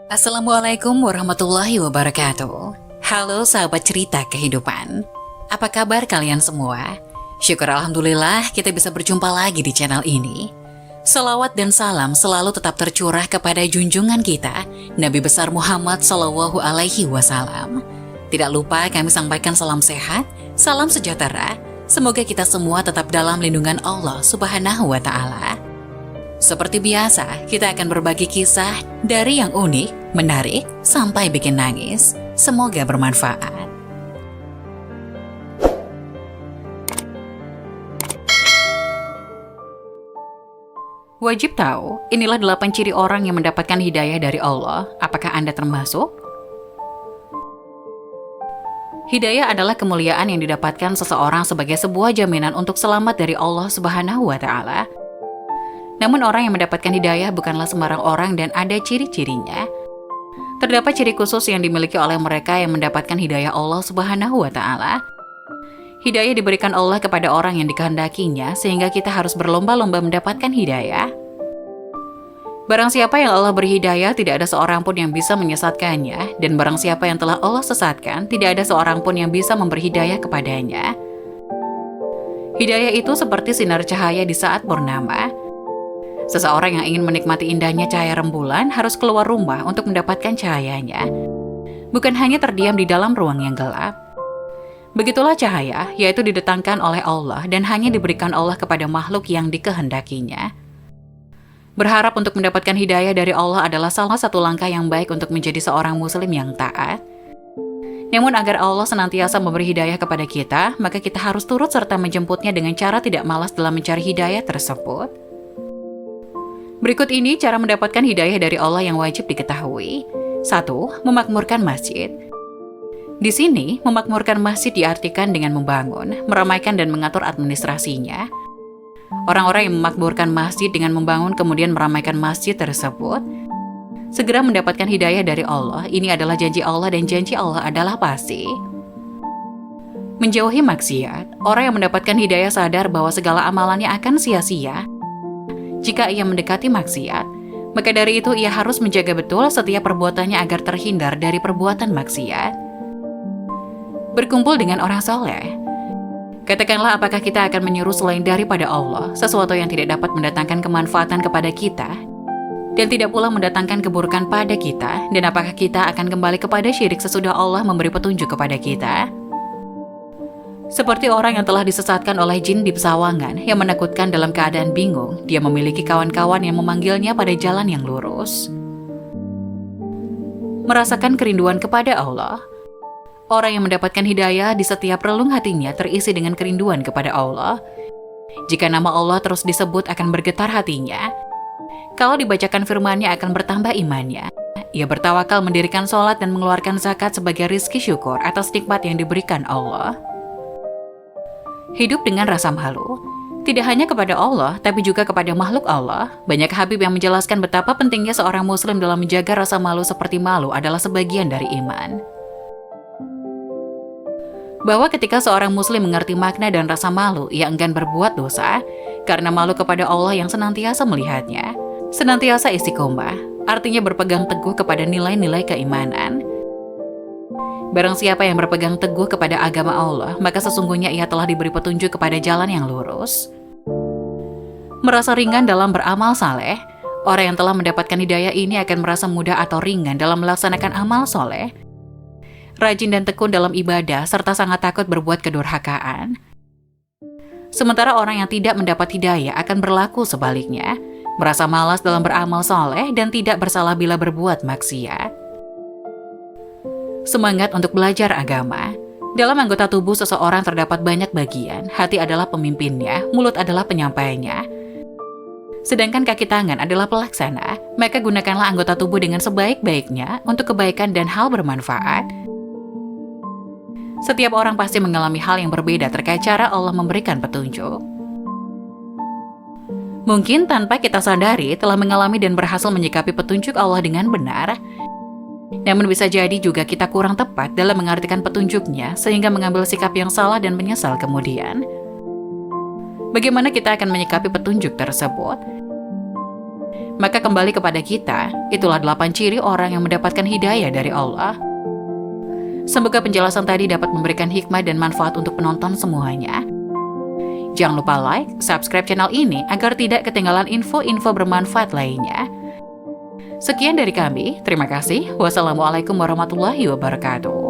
Assalamualaikum warahmatullahi wabarakatuh. Halo sahabat cerita kehidupan. Apa kabar kalian semua? Syukur alhamdulillah kita bisa berjumpa lagi di channel ini. Salawat dan salam selalu tetap tercurah kepada junjungan kita, Nabi besar Muhammad Shallallahu Alaihi Wasallam. Tidak lupa kami sampaikan salam sehat, salam sejahtera. Semoga kita semua tetap dalam lindungan Allah Subhanahu wa Ta'ala. Seperti biasa, kita akan berbagi kisah dari yang unik, menarik, sampai bikin nangis. Semoga bermanfaat. Wajib tahu, inilah 8 ciri orang yang mendapatkan hidayah dari Allah. Apakah Anda termasuk? Hidayah adalah kemuliaan yang didapatkan seseorang sebagai sebuah jaminan untuk selamat dari Allah Subhanahu wa Ta'ala. Namun orang yang mendapatkan hidayah bukanlah sembarang orang dan ada ciri-cirinya. Terdapat ciri khusus yang dimiliki oleh mereka yang mendapatkan hidayah Allah Subhanahu wa Ta'ala. Hidayah diberikan Allah kepada orang yang dikehendakinya sehingga kita harus berlomba-lomba mendapatkan hidayah. Barang siapa yang Allah beri hidayah, tidak ada seorang pun yang bisa menyesatkannya, dan barang siapa yang telah Allah sesatkan, tidak ada seorang pun yang bisa memberi hidayah kepadanya. Hidayah itu seperti sinar cahaya di saat purnama. Seseorang yang ingin menikmati indahnya cahaya rembulan harus keluar rumah untuk mendapatkan cahayanya, bukan hanya terdiam di dalam ruang yang gelap. Begitulah cahaya, yaitu didatangkan oleh Allah dan hanya diberikan Allah kepada makhluk yang dikehendakinya. Berharap untuk mendapatkan hidayah dari Allah adalah salah satu langkah yang baik untuk menjadi seorang muslim yang taat. Namun agar Allah senantiasa memberi hidayah kepada kita, maka kita harus turut serta menjemputnya dengan cara tidak malas dalam mencari hidayah tersebut. Berikut ini cara mendapatkan hidayah dari Allah yang wajib diketahui. 1. Memakmurkan masjid. Di sini, memakmurkan masjid diartikan dengan membangun, meramaikan dan mengatur administrasinya. Orang-orang yang memakmurkan masjid dengan membangun kemudian meramaikan masjid tersebut segera mendapatkan hidayah dari Allah. Ini adalah janji Allah dan janji Allah adalah pasti. Menjauhi maksiat. Orang yang mendapatkan hidayah sadar bahwa segala amalannya akan sia-sia jika ia mendekati maksiat. Maka dari itu ia harus menjaga betul setiap perbuatannya agar terhindar dari perbuatan maksiat. Berkumpul dengan orang soleh. Katakanlah apakah kita akan menyuruh selain daripada Allah sesuatu yang tidak dapat mendatangkan kemanfaatan kepada kita dan tidak pula mendatangkan keburukan pada kita, dan apakah kita akan kembali kepada syirik sesudah Allah memberi petunjuk kepada kita? Seperti orang yang telah disesatkan oleh jin di pesawangan yang menakutkan dalam keadaan bingung, dia memiliki kawan-kawan yang memanggilnya pada jalan yang lurus. Merasakan kerinduan kepada Allah. Orang yang mendapatkan hidayah di setiap relung hatinya terisi dengan kerinduan kepada Allah. Jika nama Allah terus disebut akan bergetar hatinya. Kalau dibacakan firman-Nya akan bertambah imannya. Ia bertawakal mendirikan sholat dan mengeluarkan zakat sebagai rizki syukur atas nikmat yang diberikan Allah. Hidup dengan rasa malu. Tidak hanya kepada Allah, tapi juga kepada makhluk Allah. Banyak habib yang menjelaskan betapa pentingnya seorang muslim dalam menjaga rasa malu seperti malu adalah sebagian dari iman. Bahwa ketika seorang muslim mengerti makna dan rasa malu, ia enggan berbuat dosa, karena malu kepada Allah yang senantiasa melihatnya. Senantiasa istiqomah, artinya berpegang teguh kepada nilai-nilai keimanan. Barang siapa yang berpegang teguh kepada agama Allah, maka sesungguhnya ia telah diberi petunjuk kepada jalan yang lurus. Merasa ringan dalam beramal saleh. Orang yang telah mendapatkan hidayah ini akan merasa mudah atau ringan dalam melaksanakan amal soleh. Rajin dan tekun dalam ibadah, serta sangat takut berbuat kedurhakaan. Sementara orang yang tidak mendapat hidayah akan berlaku sebaliknya, merasa malas dalam beramal soleh dan tidak bersalah bila berbuat maksiat. Semangat untuk belajar agama. Dalam anggota tubuh seseorang terdapat banyak bagian. Hati adalah pemimpinnya, mulut adalah penyampainya. Sedangkan kaki tangan adalah pelaksana, maka gunakanlah anggota tubuh dengan sebaik-baiknya untuk kebaikan dan hal bermanfaat. Setiap orang pasti mengalami hal yang berbeda terkait cara Allah memberikan petunjuk. Mungkin tanpa kita sadari telah mengalami dan berhasil menyikapi petunjuk Allah dengan benar. Namun bisa jadi juga kita kurang tepat dalam mengartikan petunjuknya sehingga mengambil sikap yang salah dan menyesal kemudian. Bagaimana kita akan menyikapi petunjuk tersebut? Maka kembali kepada kita, itulah 8 ciri orang yang mendapatkan hidayah dari Allah. Semoga penjelasan tadi dapat memberikan hikmah dan manfaat untuk penonton semuanya. Jangan lupa like, subscribe channel ini agar tidak ketinggalan info-info bermanfaat lainnya. Sekian dari kami, terima kasih. Wassalamualaikum warahmatullahi wabarakatuh.